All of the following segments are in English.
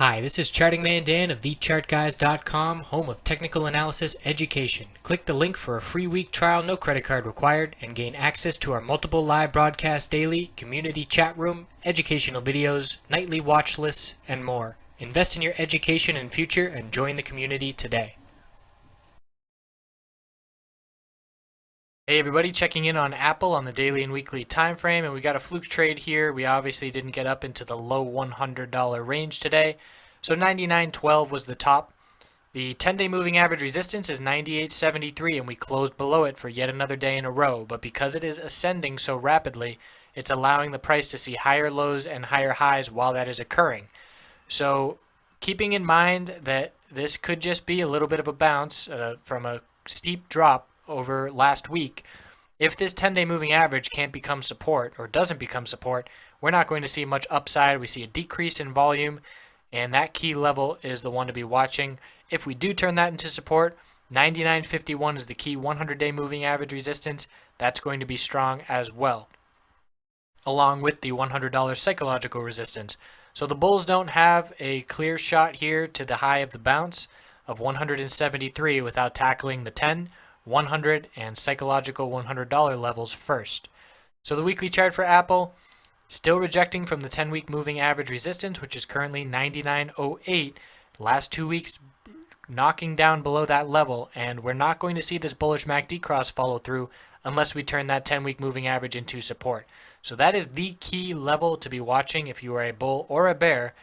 Hi, this is Charting Man Dan of thechartguys.com, home of technical analysis education. Click the link for a free week trial, no credit card required, and gain access to our multiple live broadcasts daily, community chat room, educational videos, nightly watch lists, and more. Invest in your education and future and join the community today. Hey everybody, checking in on Apple on the daily and weekly time frame, and we got a fluke trade here. We obviously didn't get up into the low $100 range today, so 99.12 was the top. The 10-day moving average resistance is 98.73, and we closed below it for yet another day in a row, but because it is ascending so rapidly, it's allowing the price to see higher lows and higher highs while that is occurring. So keeping in mind that this could just be a little bit of a bounce from a steep drop over last week, if this 10-day moving average can't become support or doesn't become support, we're not going to see much upside. We see a decrease in volume, and that key level is the one to be watching. If we do turn that into support, 99.51 is the key 100-day moving average resistance. That's going to be strong as well, along with the $100 psychological resistance. So the bulls don't have a clear shot here to the high of the bounce of 173 without tackling the 10, 100, and psychological $100 levels first. So the weekly chart for Apple, still rejecting from the 10-week moving average resistance, which is currently 99.08. Last 2 weeks knocking down below that level, and we're not going to see this bullish MACD cross follow through unless we turn that 10-week moving average into support. So that is the key level to be watching if you are a bull or a bear,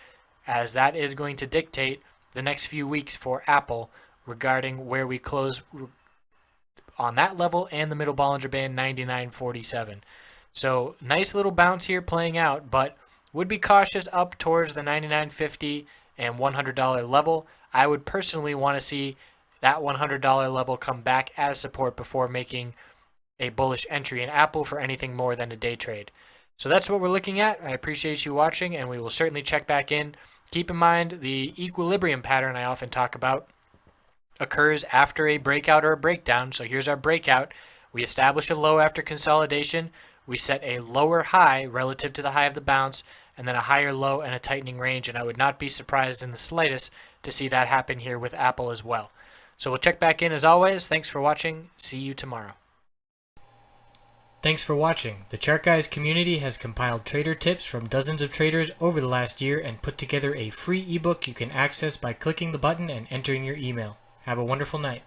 as that is going to dictate the next few weeks for Apple regarding where we close on that level and the middle Bollinger Band 99.47. So nice little bounce here playing out, but would be cautious up towards the 99.50 and $100 level. I would personally want to see that $100 level come back as support before making a bullish entry in Apple for anything more than a day trade. So that's what we're looking at. I appreciate you watching, and we will certainly check back in. Keep in mind the equilibrium pattern I often talk about occurs after a breakout or a breakdown. So here's our breakout. We establish a low after consolidation. We set a lower high relative to the high of the bounce, and then a higher low and a tightening range. And I would not be surprised in the slightest to see that happen here with Apple as well. So we'll check back in as always. Thanks for watching. See you tomorrow. Thanks for watching. The Chart Guys community has compiled trader tips from dozens of traders over the last year and put together a free ebook you can access by clicking the button and entering your email. Have a wonderful night.